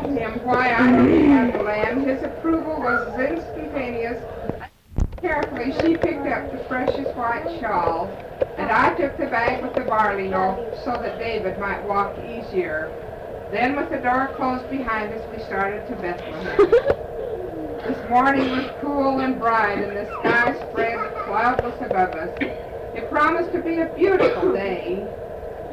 told him why I had the lamb, his approval was instantaneous. Carefully, she picked up the precious white shawl, and I took the bag with the barley loaf so that David might walk easier. Then, with the door closed behind us, we started to Bethlehem. This morning was cool and bright, and the sky spread cloudless above us. It promised to be a beautiful day.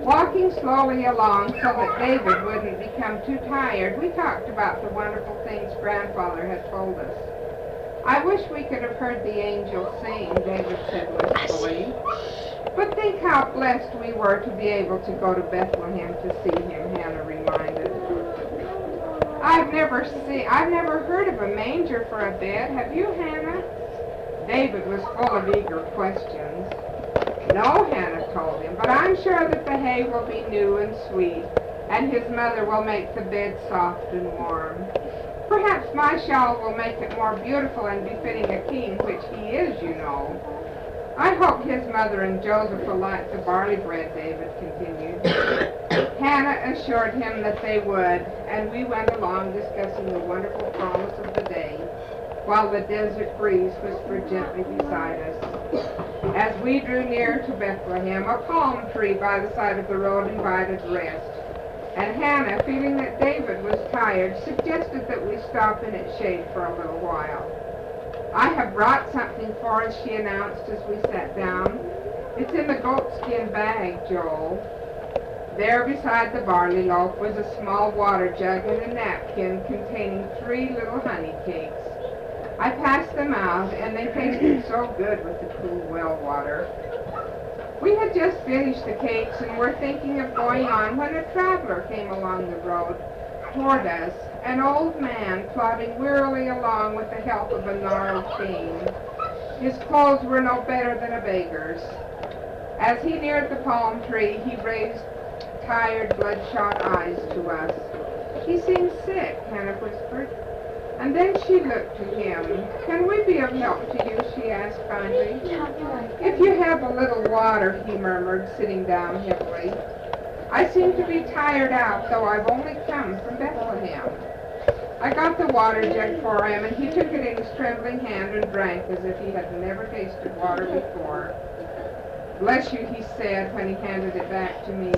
Walking slowly along so that David wouldn't become too tired, we talked about the wonderful things Grandfather had told us. I wish we could have heard the angels sing, David said wistfully. But think how blessed we were to be able to go to Bethlehem to see him, Hannah reminded. I've never heard of a manger for a bed. Have you, Hannah? David was full of eager questions. No, Hannah told him, but I'm sure that the hay will be new and sweet, and his mother will make the bed soft and warm. Perhaps my shawl will make it more beautiful and befitting a king, which he is, you know. I hope his mother and Joseph will like the barley bread, David continued. Hannah assured him that they would, and we went along discussing the wonderful promise of the day, while the desert breeze whispered gently beside us. As we drew near to Bethlehem, a palm tree by the side of the road invited rest, and Hannah, feeling that David was tired, suggested that we stop in its shade for a little while. I have brought something for us, she announced as we sat down. It's in the goatskin bag, Joel. There beside the barley loaf was a small water jug and a napkin containing 3 little honey cakes. I passed them out, and they tasted so good with the cool well water. We had just finished the cakes and were thinking of going on when a traveler came along the road toward us, an old man plodding wearily along with the help of a gnarled cane. His clothes were no better than a beggar's. As he neared the palm tree, he raised tired, bloodshot eyes to us. He seemed sick, Hannah whispered. And then she looked to him. Can we be of help to you, she asked kindly. If you have a little water, he murmured, sitting down heavily. I seem to be tired out, though I've only come from Bethlehem. I got the water jug for him, and he took it in his trembling hand and drank as if he had never tasted water before. Bless you, he said when he handed it back to me.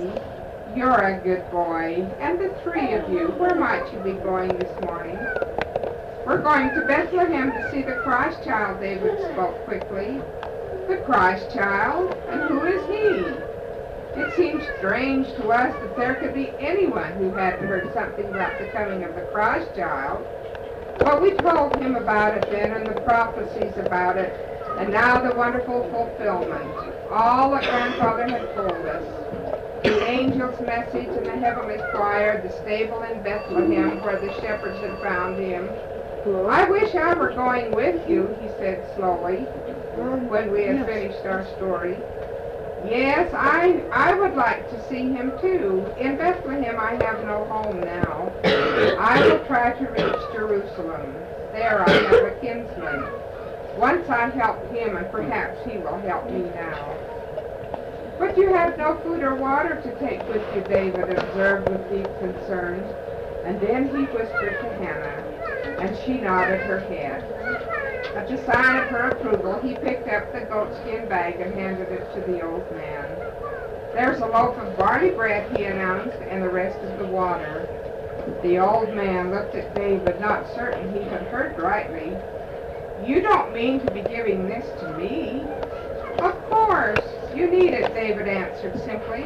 You're a good boy. And the 3 of you, where might you be going this morning? We're going to Bethlehem to see the Christ child, David spoke quickly. The Christ child? And who is he? It seemed strange to us that there could be anyone who hadn't heard something about the coming of the Christ child. But we told him about it then and the prophecies about it, and now the wonderful fulfillment. All that Grandfather had told us. The angel's message and the heavenly choir, the stable in Bethlehem where the shepherds had found him. I wish I were going with you, he said slowly, when we had finished our story. Yes, I would like to see him too. In Bethlehem I have no home now. I will try to reach Jerusalem. There I have a kinsman. Once I helped him, and perhaps he will help me now. But you have no food or water to take with you, David observed with deep concern. And then he whispered to Hannah, and she nodded her head. At the sign of her approval, he picked up the goatskin bag and handed it to the old man. There's a loaf of barley bread, he announced, and the rest is the water. The old man looked at David, not certain he had heard rightly. You don't mean to be giving this to me? Of course. You need it, David answered simply.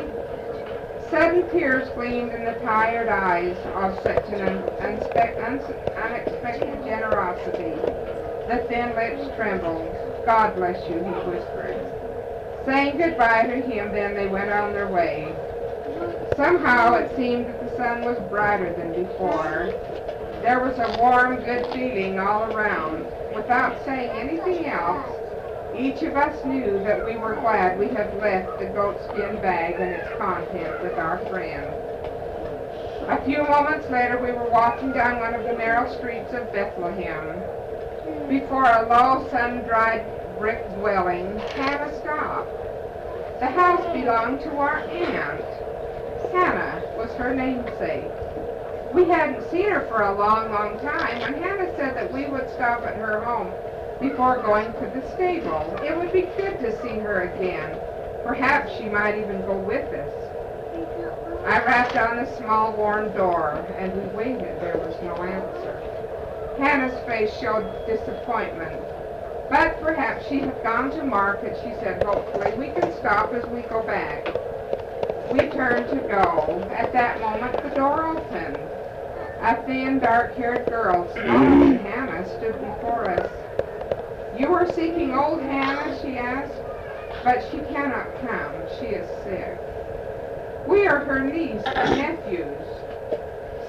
Sudden tears gleamed in the tired eyes of such an unexpected generosity. The thin lips trembled. God bless you, he whispered. Saying goodbye to him, then they went on their way. Somehow it seemed that the sun was brighter than before. There was a warm, good feeling all around. Without saying anything else, each of us knew that we were glad we had left the goatskin bag and its content with our friend. A few moments later, we were walking down one of the narrow streets of Bethlehem. Before a low, sun-dried brick dwelling, Hannah stopped. The house belonged to our aunt. Hannah was her namesake. We hadn't seen her for a long, long time, and Hannah said that we would stop at her home before going to the stable. It would be good to see her again. Perhaps she might even go with us. I rapped on the small worn door, and we waited. There was no answer. Hannah's face showed disappointment, but perhaps she had gone to market. She said, hopefully we can stop as we go back. We turned to go. At that moment, the door opened. A thin, dark-haired girl, smaller than Hannah, stood before us. You are seeking old Hannah, she asked, but she cannot come. She is sick. We are her niece and nephews.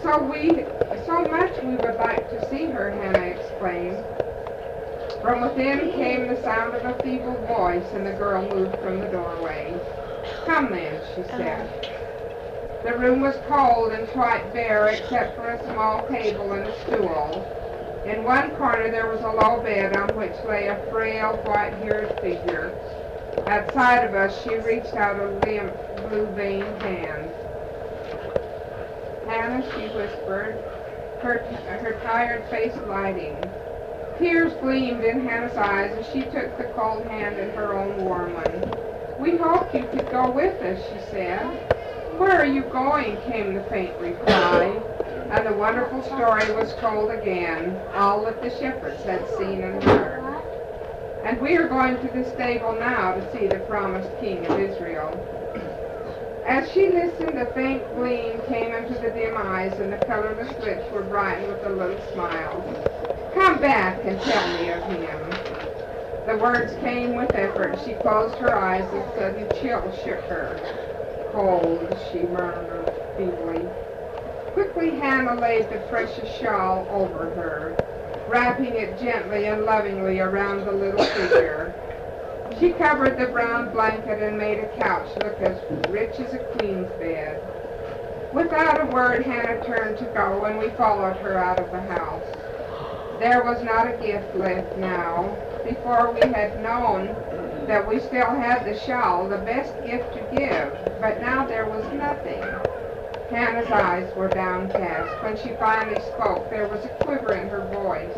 So much we would like to see her, Hannah exclaimed. From within came the sound of a feeble voice, and the girl moved from the doorway. Come then, she said. The room was cold and quite bare except for a small table and a stool. In one corner there was a low bed on which lay a frail, white-haired figure. Outside of us she reached out a limp, blue-veined hand. Hannah, she whispered, her tired face lighting. Tears gleamed in Hannah's eyes as she took the cold hand in her own warm one. We hoped you could go with us, she said. Where are you going? Came the faint reply, and the wonderful story was told again, all that the shepherds had seen and heard. And we are going to the stable now to see the promised King of Israel. As she listened, a faint gleam came into the dim eyes, and the colorless lips were brightened with a little smile. Come back and tell me of him. The words came with effort. She closed her eyes, and a sudden chill shook her. Cold, she murmured feebly. Quickly Hannah laid the precious shawl over her, wrapping it gently and lovingly around the little figure. She covered the brown blanket and made a couch look as rich as a queen's bed. Without a word, Hannah turned to go, and we followed her out of the house. There was not a gift left now. Before we had known that we still had the shawl, the best gift to give, but now there was nothing. Hannah's eyes were downcast. When she finally spoke, there was a quiver in her voice.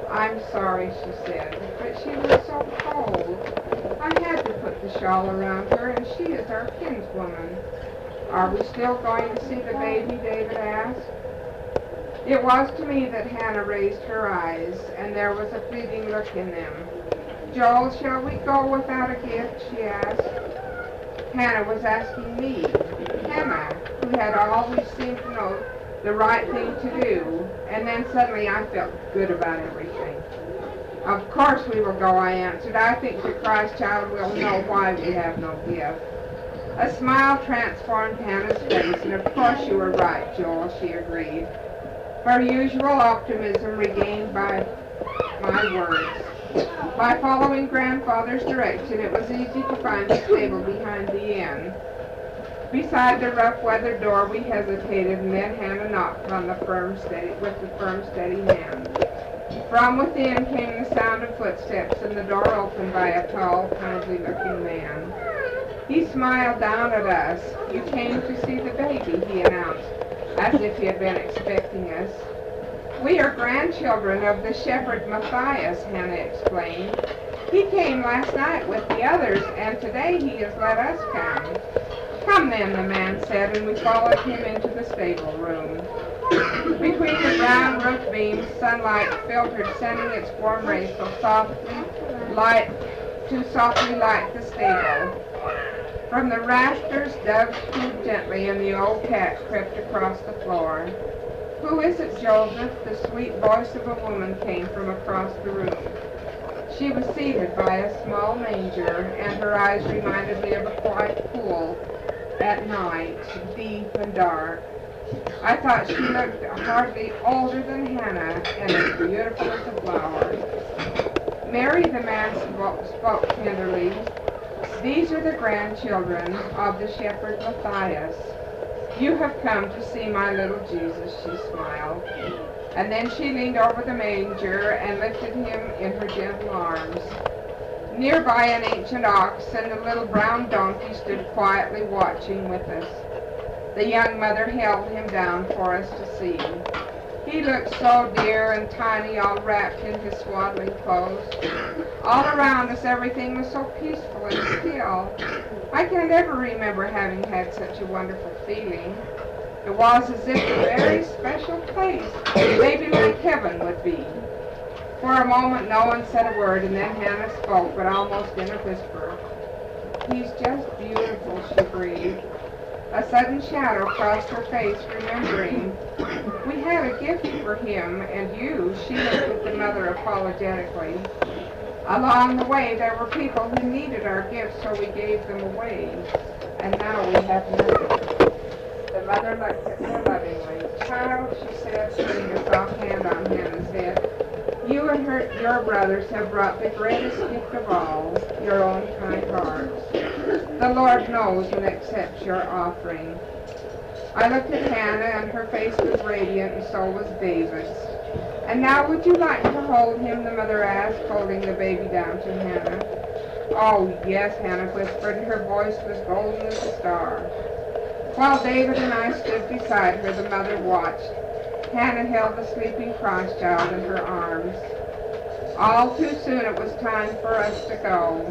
I'm sorry, she said, but she was so cold. I had to put the shawl around her, and she is our kinswoman. Are we still going to see the baby? David asked. It was to me that Hannah raised her eyes, and there was a pleading look in them. Joel, shall we go without a gift? She asked. Hannah was asking me, Hannah, who had always seemed to know the right thing to do, and then suddenly I felt good about everything. Of course we will go, I answered. I think the Christ child will know why we have no gift. A smile transformed Hannah's face, and of course you were right, Joel, she agreed. Her usual optimism regained by my words. By following Grandfather's direction, it was easy to find the stable behind the inn. Beside the rough-weathered door, we hesitated, and then Hannah knocked on the firm, steady hand. From within came the sound of footsteps, and the door opened by a tall, kindly-looking man. He smiled down at us. You came to see the baby, he announced, as if he had been expecting us. We are grandchildren of the shepherd Matthias, Hannah explained. He came last night with the others, and today he has let us come. Come then, the man said, and we followed him into the stable room. Between the brown roof beams, sunlight filtered, sending its warm rays to softly light the stable. From the rafters, doves cooed gently, and the old cat crept across the floor. Who is it, Joseph? The sweet voice of a woman came from across the room. She was seated by a small manger, and her eyes reminded me of a quiet pool at night, deep and dark. I thought she looked hardly older than Hannah, and as beautiful as a flower. Mary, the man spoke tenderly. These are the grandchildren of the shepherd Matthias. You have come to see my little Jesus, she smiled. And then she leaned over the manger and lifted him in her gentle arms. Nearby, an ancient ox and a little brown donkey stood quietly watching with us. The young mother held him down for us to see. He looked so dear and tiny, all wrapped in his swaddling clothes. All around us, everything was so peaceful and still. I can't ever remember having had such a wonderful feeling. It was as if a very special place, maybe like heaven, would be. For a moment, no one said a word, and then Hannah spoke, but almost in a whisper. "He's just beautiful," she breathed. A sudden shadow crossed her face, remembering. "We had a gift for him, and you," she looked at the mother apologetically. "Along the way, there were people who needed our gifts, so we gave them away. And now we have nothing." The mother looked at her lovingly. "Child," she said, putting a soft hand on Hannah's head, "you and your brothers have brought the greatest gift of all, your own kind hearts. The Lord knows and accepts your offering." I looked at Hannah, and her face was radiant, and so was David's. "And now would you like to hold him?" the mother asked, holding the baby down to Hannah. "Oh, yes," Hannah whispered, and her voice was golden as a star. While David and I stood beside her, the mother watched. Hannah held the sleeping Christ child in her arms. All too soon it was time for us to go.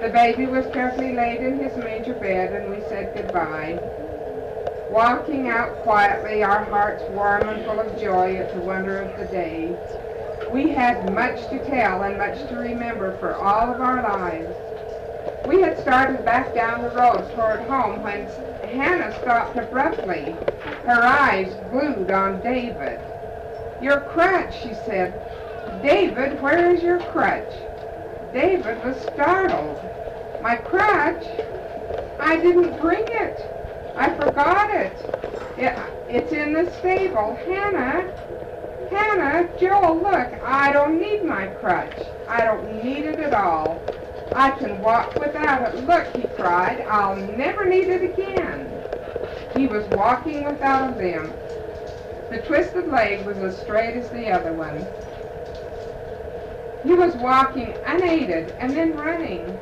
The baby was carefully laid in his manger bed, and we said goodbye. Walking out quietly, our hearts warm and full of joy at the wonder of the day. We had much to tell and much to remember for all of our lives. We had started back down the road toward home when Hannah stopped abruptly, her eyes glued on David. "Your crutch," she said. "David, where is your crutch?" David was startled. "My crutch? I didn't bring it. I forgot it. It's in the stable. Hannah, Hannah, Joel, look, I don't need my crutch. I don't need it at all. I can walk without it. Look," he cried, "I'll never need it again." He was walking without a limp. The twisted leg was as straight as the other one. He was walking unaided and then running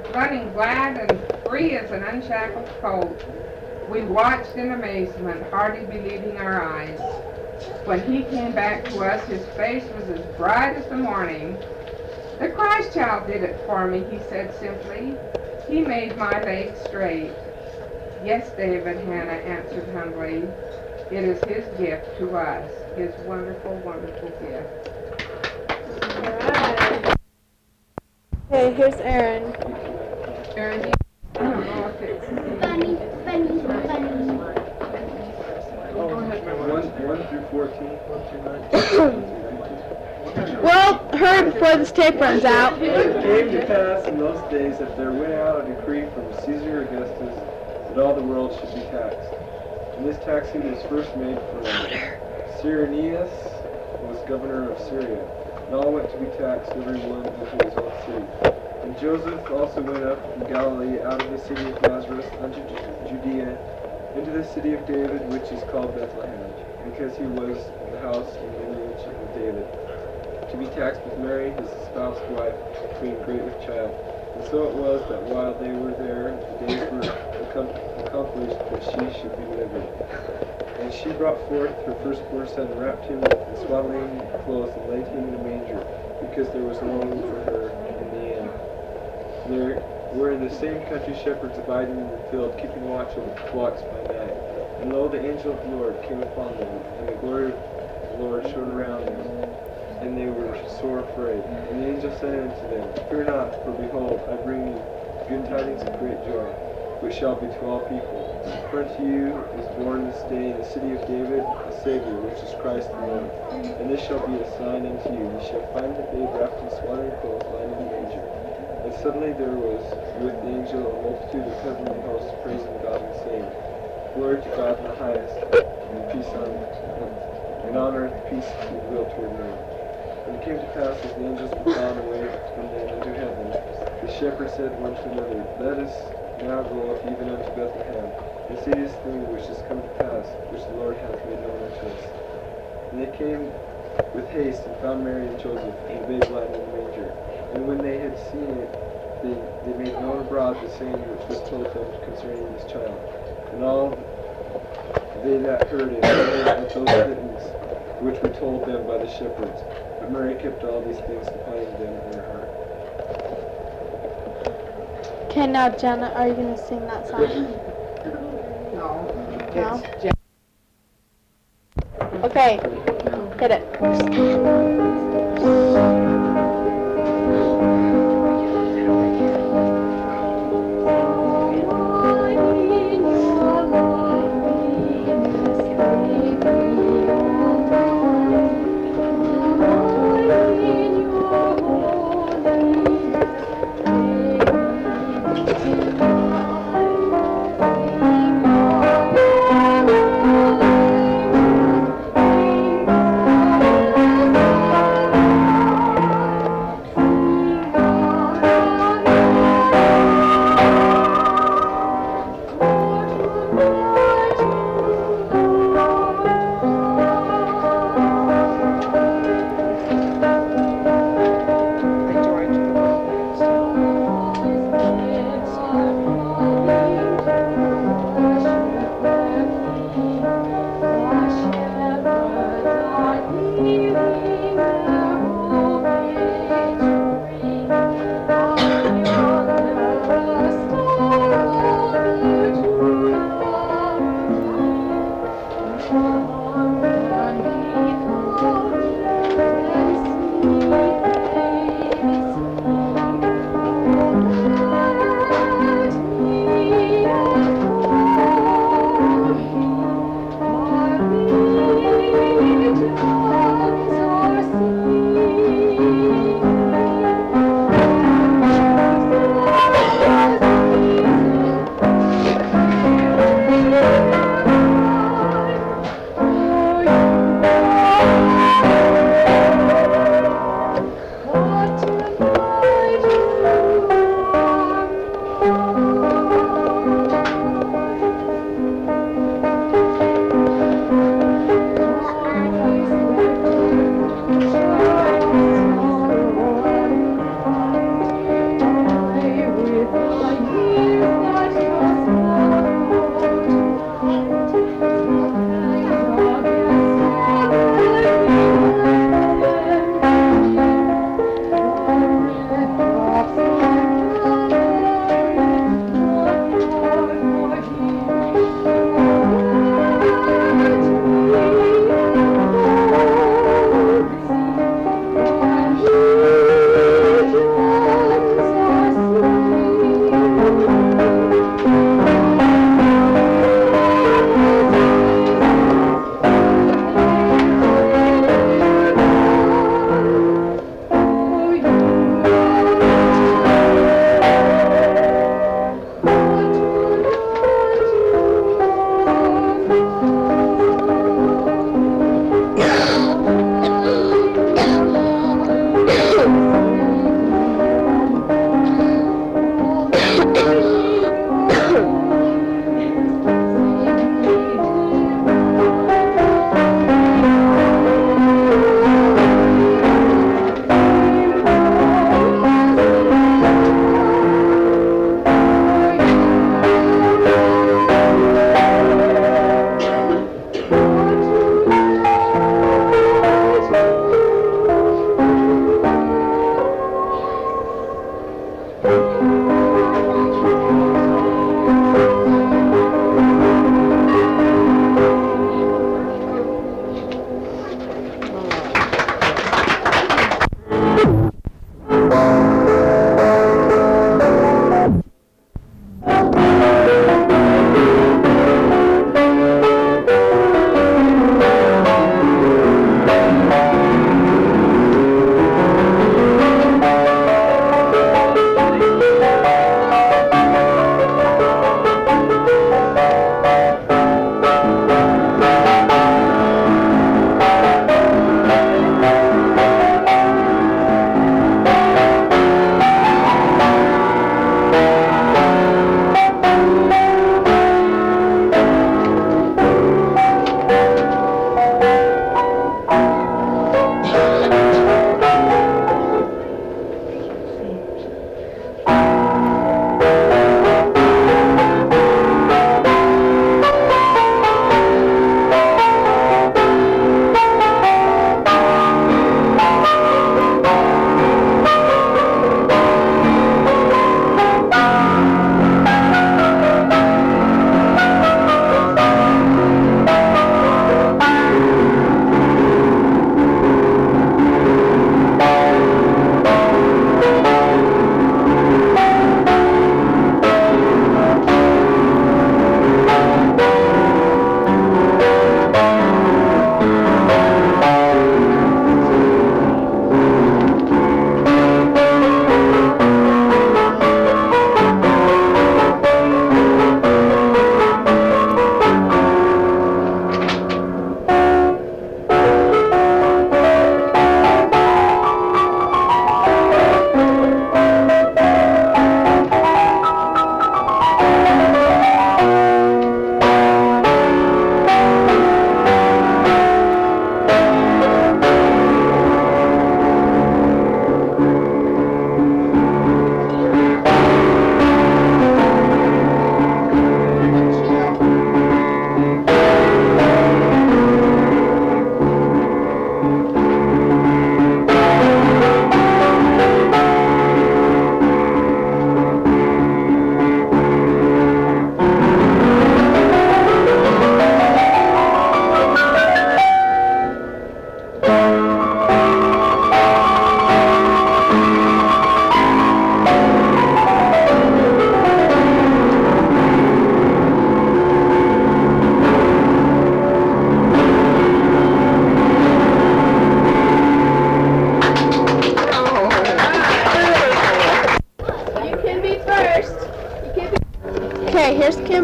glad and free as an unshackled colt. We watched in amazement, hardly believing our eyes. When he came back to us, his face was as bright as the morning. "The Christ child did it for me," he said simply. "He made my legs straight." "Yes, David," Hannah answered humbly. "It is his gift to us, his wonderful, wonderful gift." All right. Hey, here's Aaron. Aaron, I don't know if it's... Bunny. 1 through 14. Well, hurry before this tape runs out. It came to pass in those days that there went out a decree from Caesar Augustus that all the world should be taxed. And this taxing was first made from Cyrenius, who was governor of Syria. And all went to be taxed, every one into his own city. And Joseph also went up from Galilee out of the city of Nazareth unto Judea, into the city of David, which is called Bethlehem, because he was of the house and lineage of David, to be taxed with Mary, his espoused wife, being great with child. And so it was that while they were there, the days were accomplished that she should be delivered. And she brought forth her firstborn son, and wrapped him in swaddling clothes, and laid him in a manger, because there was no room for her in the inn. There were in the same country shepherds abiding in the field, keeping watch over the flocks by night. And lo, the angel of the Lord came upon them, and the glory of the Lord shone around them, and they were sore afraid. And the angel said unto them, "Fear not, for behold, I bring you good tidings of great joy, which shall be to all people. For unto you is born this day in the city of David a Savior, which is Christ the Lord. And this shall be a sign unto you. You shall find the babe wrapped in swaddling clothes, lying in the manger." And suddenly there was with the angel a multitude of heavenly hosts, praising God and saying, "Glory to God in the highest, and peace on earth, peace and goodwill toward men." And it came to pass, as the angels were gone away from them into heaven, the shepherds said one to another, "Let us now go up even unto Bethlehem, and see this thing which is come to pass, which the Lord hath made known unto us." And they came with haste, and found Mary and Joseph, and the babe lying in the manger. And when they had seen it, they made known abroad the saying which was told them concerning this child. And all They that heard it wondered at those things which were told them by the shepherds. But Mary kept all these things, defining them in her heart. Okay, now Jenna, are you gonna sing that song? No. No? It's just Okay, hit it.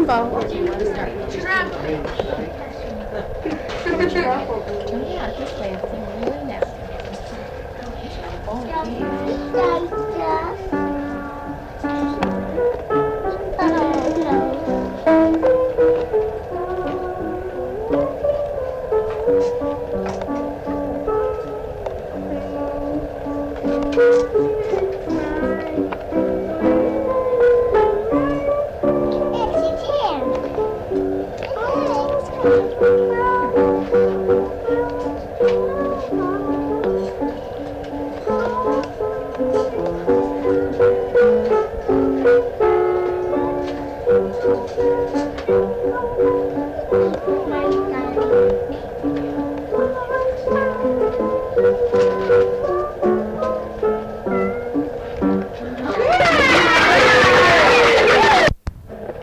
Rumble. Yeah, this way it's really now.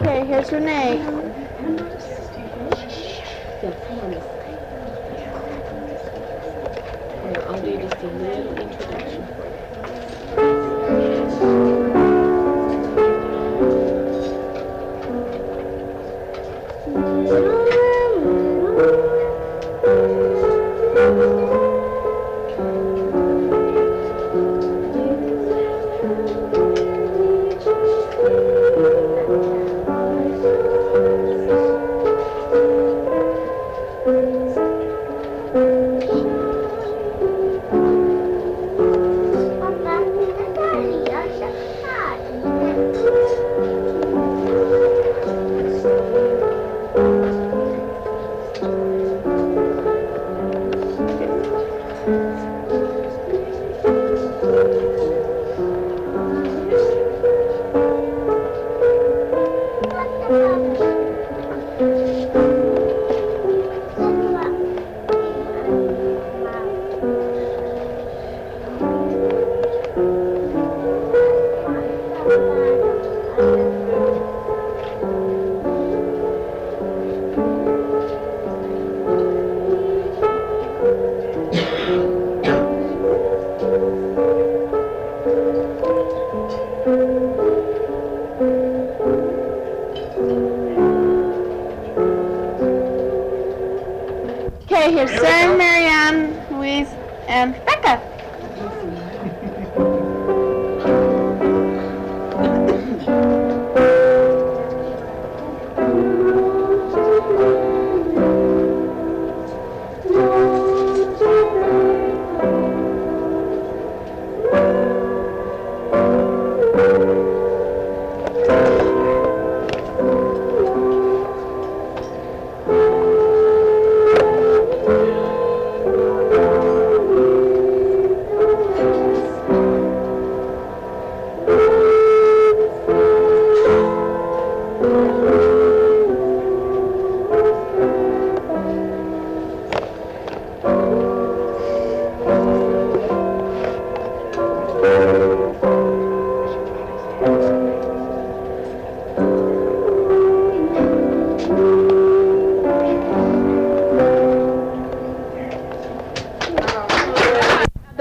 Okay, here's Renee. I'll do just a little introduction for you. Okay, here's Sarah, Marianne, Louise, and Becca.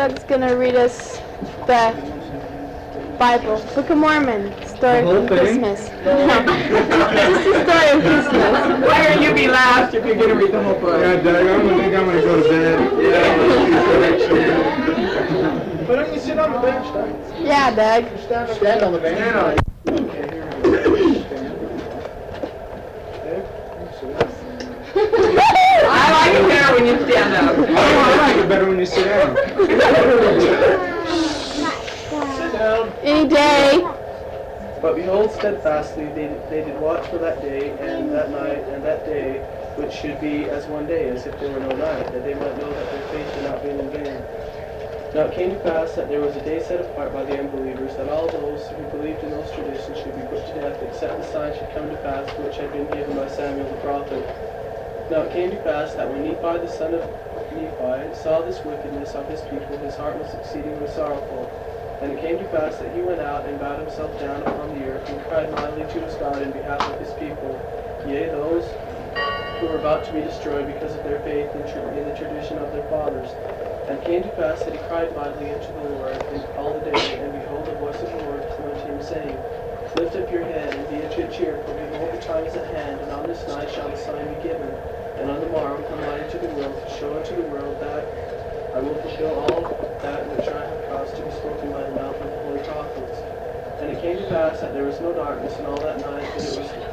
Doug's gonna read us the Bible, Book of Mormon, story of Christmas. No, just the story of Christmas. Why are you be last if you're going to read the whole book? Yeah, Doug, I'm gonna go to bed. Why don't you sit on the bench, Doug? Yeah, Doug. Stand on the bench. Stand on it. I like it better when you stand up. Oh, I like it better when you sit down. Sit down. Any day. But behold, steadfastly they did watch for that day, and that night, and that day, which should be as one day, as if there were no night, that they might know that their faith had not been in vain. Now it came to pass that there was a day set apart by the unbelievers, that all those who believed in those traditions should be put to death, except the sign should come to pass which had been given by Samuel the prophet. Now it came to pass that when Nephi the son of Nephi saw this wickedness of his people, his heart was exceedingly sorrowful. And it came to pass that he went out and bowed himself down upon the earth, and cried mightily to his God in behalf of his people, yea, those who were about to be destroyed because of their faith in the tradition of their fathers. And it came to pass that he cried mightily unto the Lord all the day, and behold, the voice of the Lord came unto him, saying, Lift up your head and be of good cheer, for behold, the time is at hand, and on this night shall the sign be given. And on the morrow come light into the world, to show unto the world that I will fulfill all that which I have caused to be spoken by the mouth of the holy prophets. And it came to pass that there was no darkness in all that night, but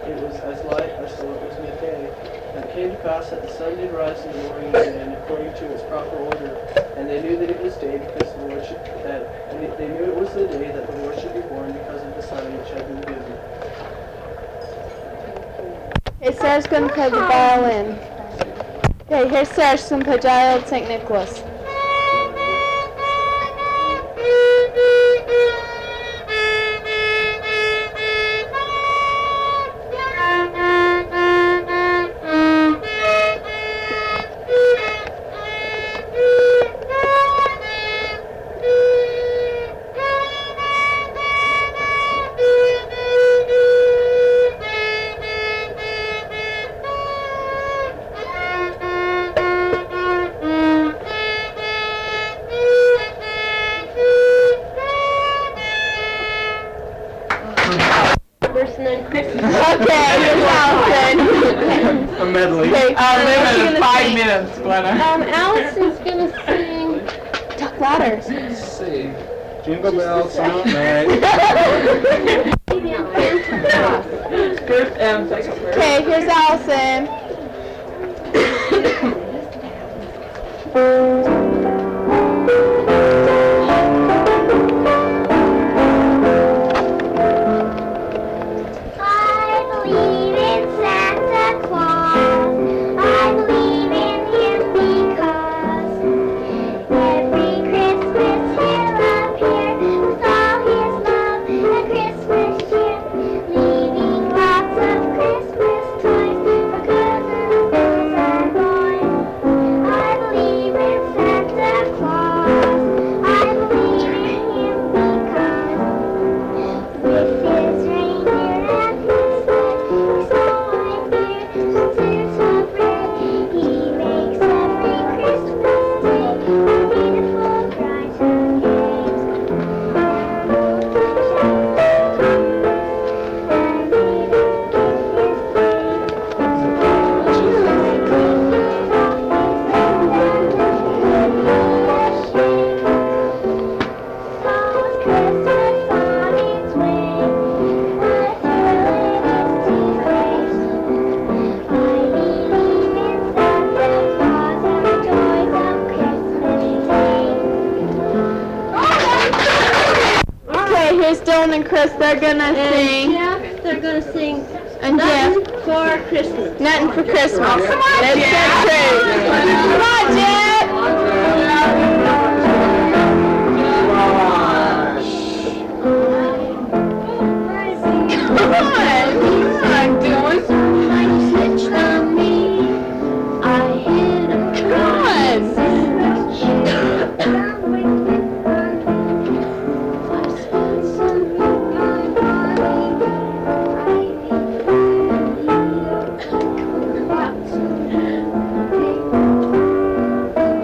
it was as light as though it was midday. And it came to pass that the sun did rise in the morning again, according to its proper order. And they knew that it was day, because the Lord should they knew it was the day that the Lord should be born, because of the sign which had been given. Hey, Sarah's gonna play the violin. Okay, here's Sarah's gonna play Jolly Old St. Nicholas. Okay, here's Allison. A medley. Okay, Wait a 5 minutes, Glenna. Allison's gonna sing. talk louder. Let's see. Jingle bells, silent night. First and second verse. Okay, here's Allison. I believe in Santa Claus. I believe in him because every Christmas he'll appear with all his love and Christmas cheer, leaving lots of Christmas toys for good little girls and boys. I believe in Santa Claus. I believe in him because with his reindeer and his sled, his snow white bear and suits of red, he makes every Christmas day more beautiful, bright and gay. So is Christmas on its way. What a thrill it is to face. I believe in Santa Claus and the joys of Christmas Day. Okay, here's Dylan and Chris. They're gonna sing. Jeff, they're gonna sing And Jeff, Nothing for Christmas. nothing for Christmas. Let's get true. Come on, Jeff. Come on, Dylan. I snitched on me. I hid him. Come on. I spent some milk on Bonnie. I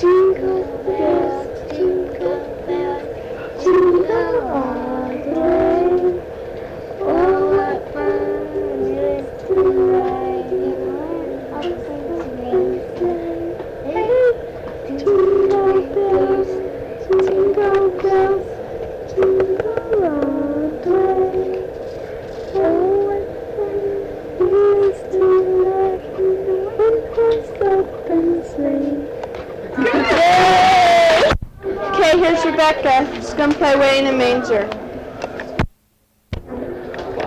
Jingle bells, jingle bells, jingle all the way. Oh, what fun it is to ride in one of those sleigh. Hey, jingle bells, jingle bells, jingle all the way. Oh, what fun it is to ride in one horse open sleigh. Okay, here's Rebecca. She's gonna play Way in a Manger.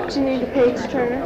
Do you need a page turner?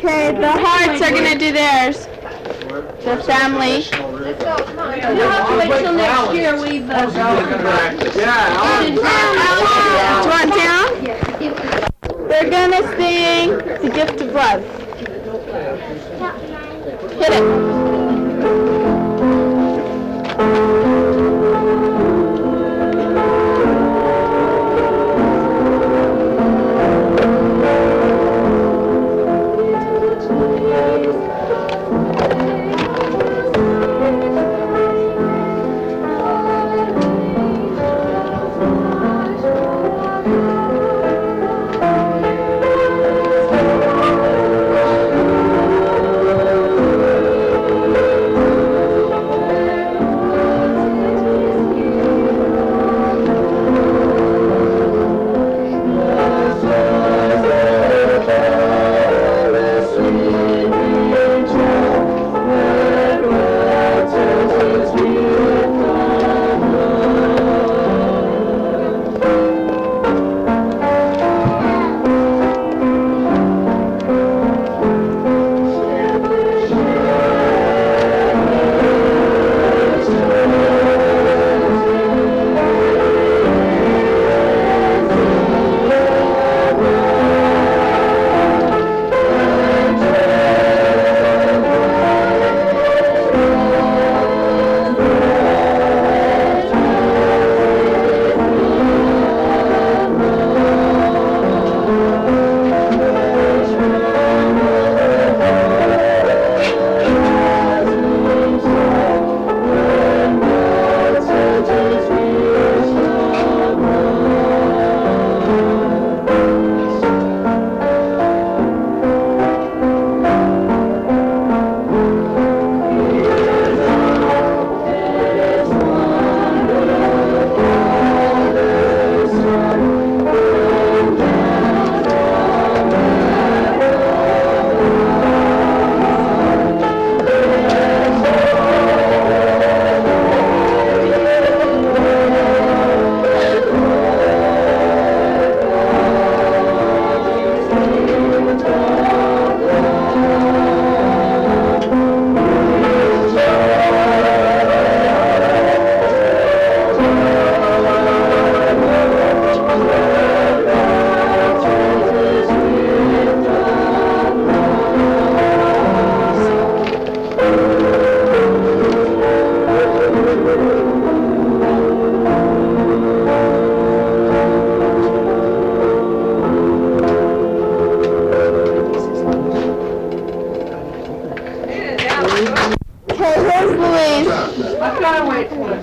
Okay, the Hearts are gonna do theirs. The family. You'll have to wait till next year. We've Do you want down? They're gonna sing The Gift of Love. Hit it.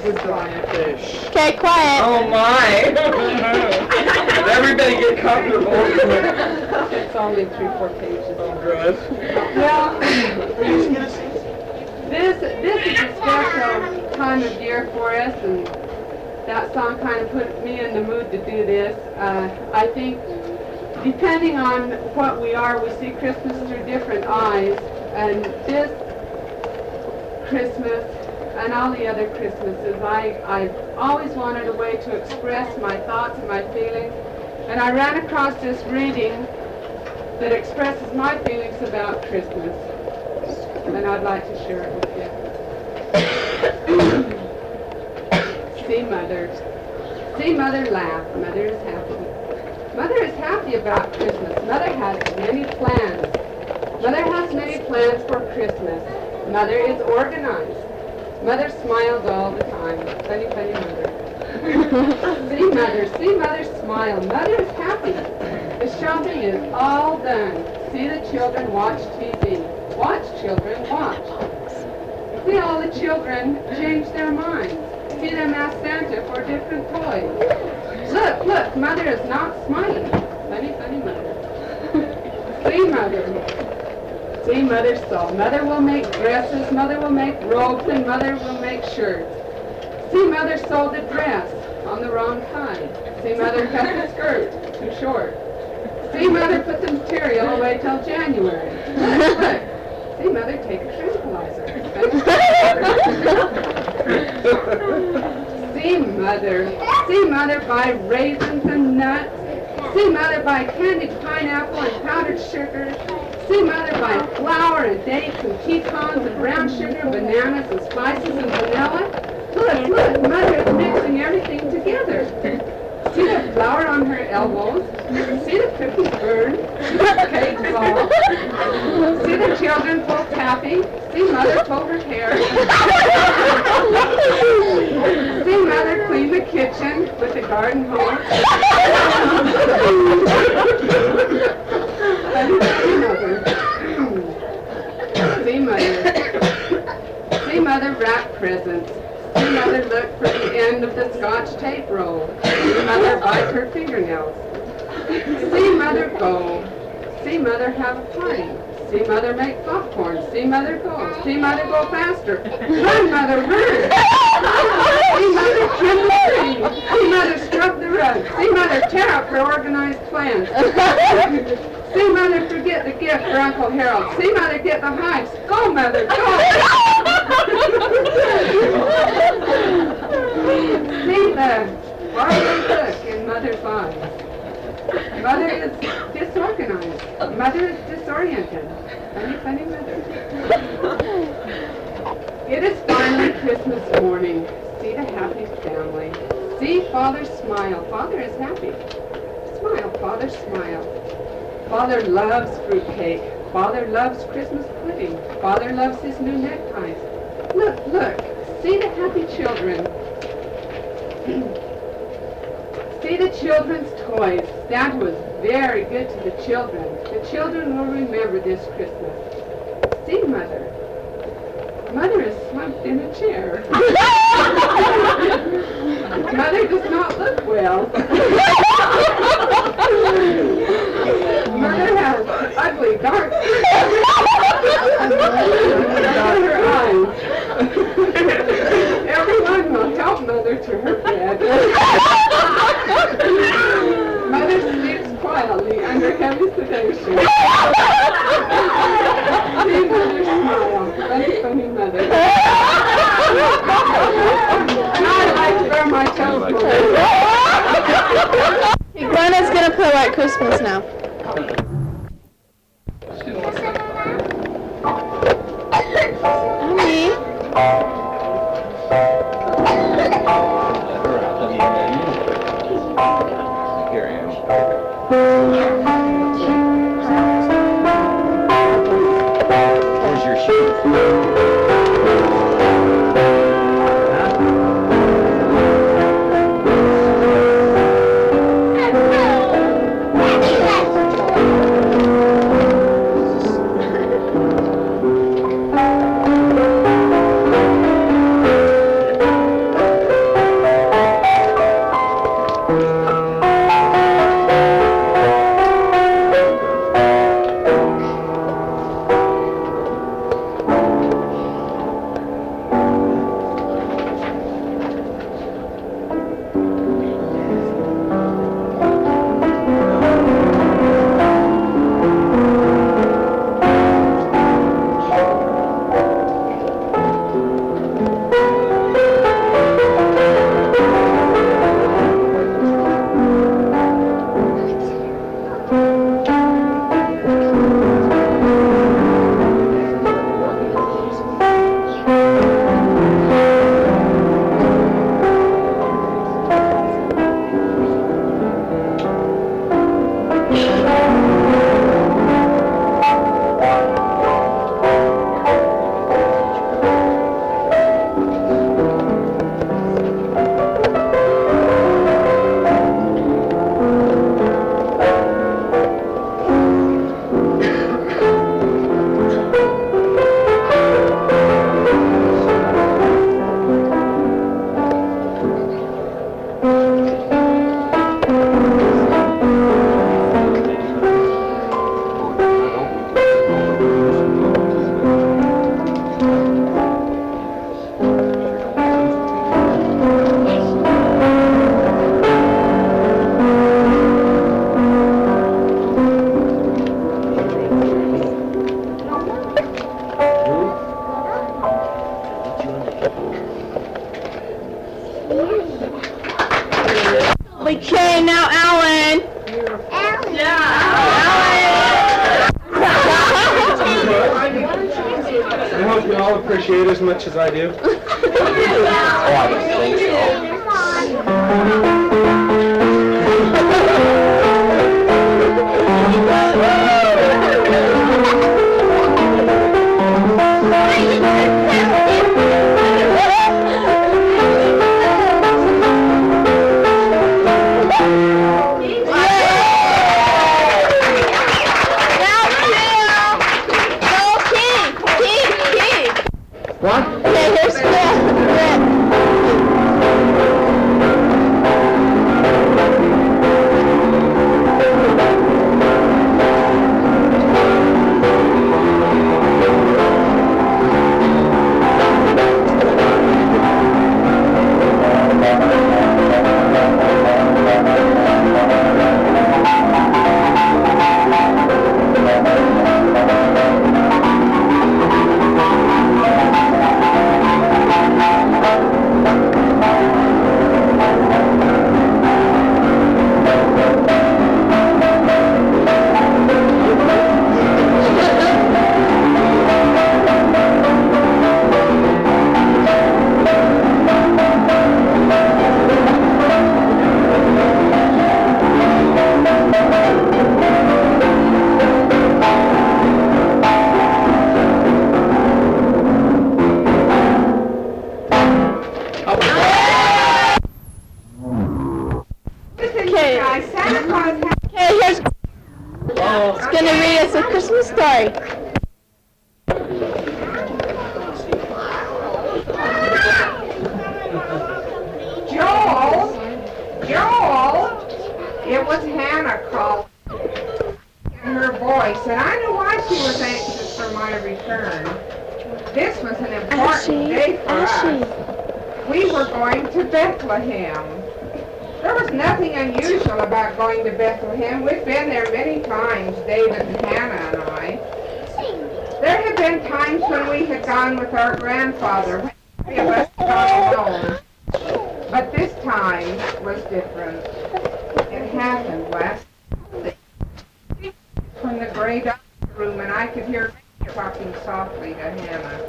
Okay. Okay, quiet. Oh my. Everybody get comfortable. It's only 3-4 pages. Oh, good. Well, this is a special time of year for us, and that song kind of put me in the mood to do this. I think depending on what we are, we see Christmas through different eyes, and this Christmas and all the other Christmases, I've always wanted a way to express my thoughts and my feelings, and I ran across this reading that expresses my feelings about Christmas, and I'd like to share it with you. See Mother laugh. Mother is happy. Mother is happy about Christmas. Mother has many plans. Mother has many plans for Christmas. Mother is organized. Mother smiles all the time. Funny, funny mother. See Mother smile. Mother is happy. The shopping is all done. See the children watch TV. Watch, children, watch. See all the children change their minds. See them ask Santa for different toys. Look, Mother is not smiling. Funny, funny mother. See Mother sew. Mother will make dresses, Mother will make robes, and Mother will make shirts. See Mother sew the dress on the wrong side. See Mother cut the skirt too short. See Mother put the material away till January. Look. See Mother take a tranquilizer. See Mother buy raisins and nuts. See Mother buy candied pineapple and powdered sugar. See Mother buy flour and dates and pecans and brown sugar and bananas and spices and vanilla. Look, Mother is mixing everything together. See the flour on her elbows. See the cookies burn. See the cake fall. See the children pull taffy. See Mother pull her hair. See Mother clean the kitchen with the garden hose. See Mother wrap presents. See Mother look for the end of the Scotch tape roll. See Mother bite her fingernails. See Mother go. See Mother have a party. See Mother make popcorn. See Mother go. See Mother go faster. Run, Mother, run. See Mother trim the tree. See Mother scrub the rug. See Mother tear up her organized plans. See Mother forget the gift for Uncle Harold. See Mother get the hives. Go, Mother, go. See the barley cook in Mother's eyes. Mother is disorganized. Mother is disoriented. Funny mother. It is finally Christmas morning. See the happy family. See Father smile. Father is happy. Smile, Father, smile. Father loves fruitcake. Father loves Christmas pudding. Father loves his new neckties. Look. See the happy children. See the children's toys. Santa was very good to the children. The children will remember this Christmas. See Mother. Mother is slumped in a chair. Mother does not look well. Mother has ugly dark under her eyes. Everyone will help Mother to her bed. Mother sleeps quietly under heavy sedation. See Mother smile. Funny Mother. I'd like to wear my toes. Glenna's gonna play White Christmas now. Mommy. Here I am. Where's your shoe? You all appreciate it as much as I do. Oh, I don't think so. What? Okay, here's It's gonna read us a Christmas story. Joel, it was Hannah calling in her voice, and I knew why she was anxious for my return. This was an important day for us. We were going to Bethlehem. There was nothing unusual about going to Bethlehem. We'd been there many times, David and Hannah and I. There had been times when we had gone with our grandfather, when three of us had gone alone. But this time was different. It happened last Sunday. From the gray doctor room, and I could hear talking softly to Hannah.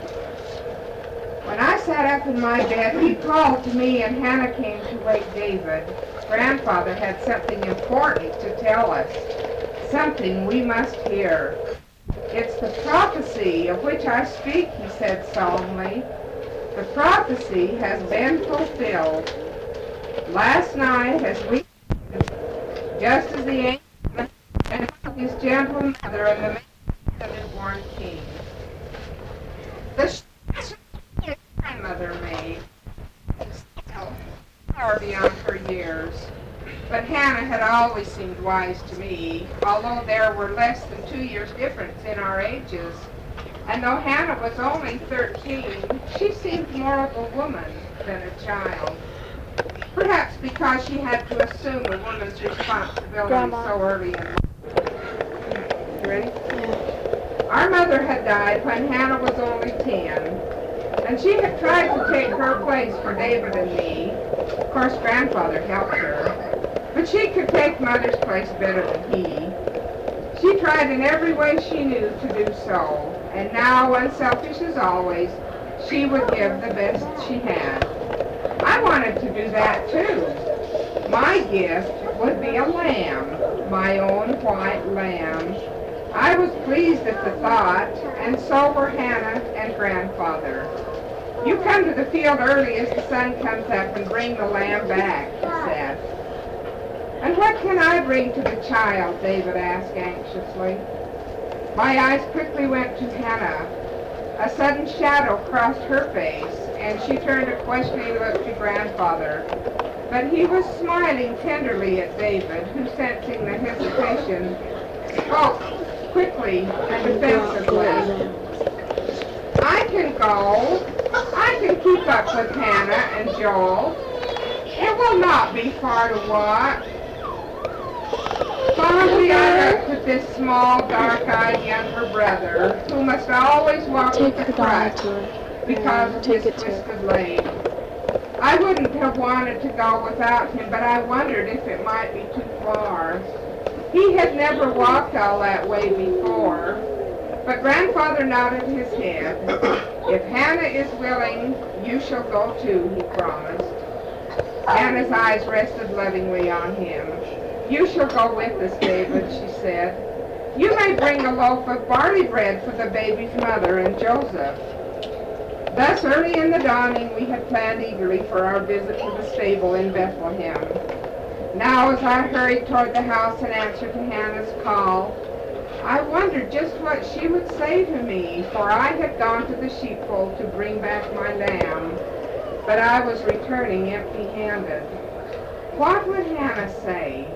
When I sat up in my bed, he called to me, and Hannah came to wake David. Grandfather had something important to tell us, something we must hear. It's the prophecy of which I speak, he said solemnly. The prophecy has been fulfilled. Last night, as we just as the angel and his gentle mother and the man of the newborn king. The grandmother made far beyond her years. But Hannah had always seemed wise to me, although there were less than 2 years difference in our ages. And though Hannah was only 13, she seemed more of a woman than a child. Perhaps because she had to assume a woman's responsibility so early in life. You ready? Yeah. Our mother had died when Hannah was only 10, and she had tried to take her place for David and me. Of course, Grandfather helped her, but she could take Mother's place better than he. She tried in every way she knew to do so, and now, unselfish as always, she would give the best she had. I wanted to do that too. My gift would be a lamb, my own white lamb. I was pleased at the thought, and so were Hannah and Grandfather. You come to the field early as the sun comes up and bring the lamb back, he said. And what can I bring to the child? David asked anxiously. My eyes quickly went to Hannah. A sudden shadow crossed her face, and she turned a questioning look to Grandfather. But he was smiling tenderly at David, who, sensing the hesitation, spoke quickly and defensively. I can go. I can keep up with Hannah and Joel. It will not be far to walk. Fondly I looked at this small, dark-eyed younger brother, who must always walk with a crutch because of his twisted leg. I wouldn't have wanted to go without him, but I wondered if it might be too far. He had never walked all that way before. But Grandfather nodded his head. If Hannah is willing, you shall go too, he promised. Hannah's eyes rested lovingly on him. You shall go with us, David, she said. You may bring a loaf of barley bread for the baby's mother and Joseph. Thus early in the dawning we had planned eagerly for our visit to the stable in Bethlehem. Now as I hurried toward the house in answer to Hannah's call, I wondered just what she would say to me, for I had gone to the sheepfold to bring back my lamb, but I was returning empty-handed. What would Hannah say?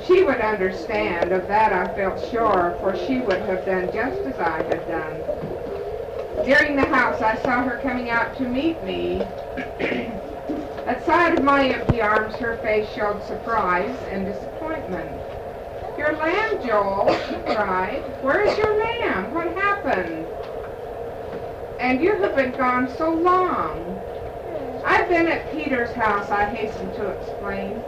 She would understand, of that I felt sure, for she would have done just as I had done. Nearing the house, I saw her coming out to meet me. At sight of my empty arms, her face showed surprise and disappointment. Your lamb, Joel, she cried. Where is your lamb? What happened? And you have been gone so long. I've been at Peter's house, I hastened to explain.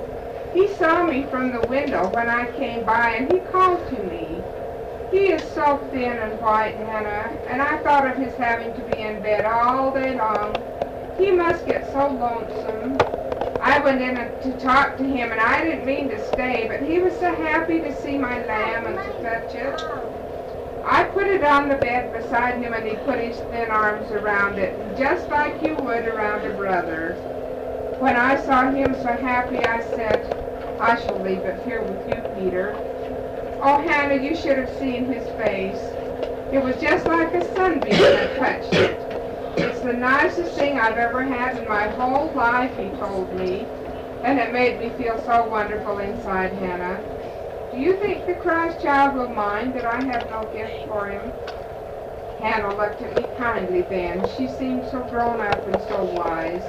He saw me from the window when I came by, and he called to me. He is so thin and white, Hannah, and I thought of his having to be in bed all day long. He must get so lonesome. I went in to talk to him, and I didn't mean to stay, but he was so happy to see my lamb and to touch it. I put it on the bed beside him, and he put his thin arms around it, just like you would around a brother. When I saw him so happy, I said, I shall leave it here with you, Peter. Oh, Hannah, you should have seen his face. It was just like a sunbeam that touched it. It's the nicest thing I've ever had in my whole life, he told me, and it made me feel so wonderful inside, Hannah. Do you think the Christ child will mind that I have no gift for him? Hannah looked at me kindly then. She seemed so grown up and so wise.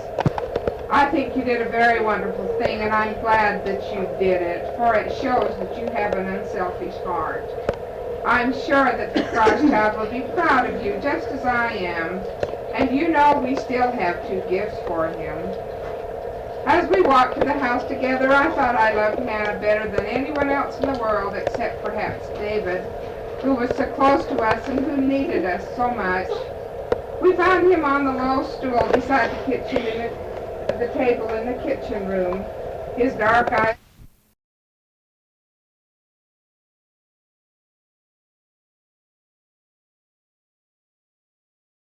I think you did a very wonderful thing, and I'm glad that you did it, for it shows that you have an unselfish heart. I'm sure that the Christ child will be proud of you, just as I am, and you know we still have 2 gifts for him. As we walked to the house together, I thought I loved Hannah better than anyone else in the world, except perhaps David, who was so close to us and who needed us so much. We found him on the low stool beside the table in the kitchen room, his dark eyes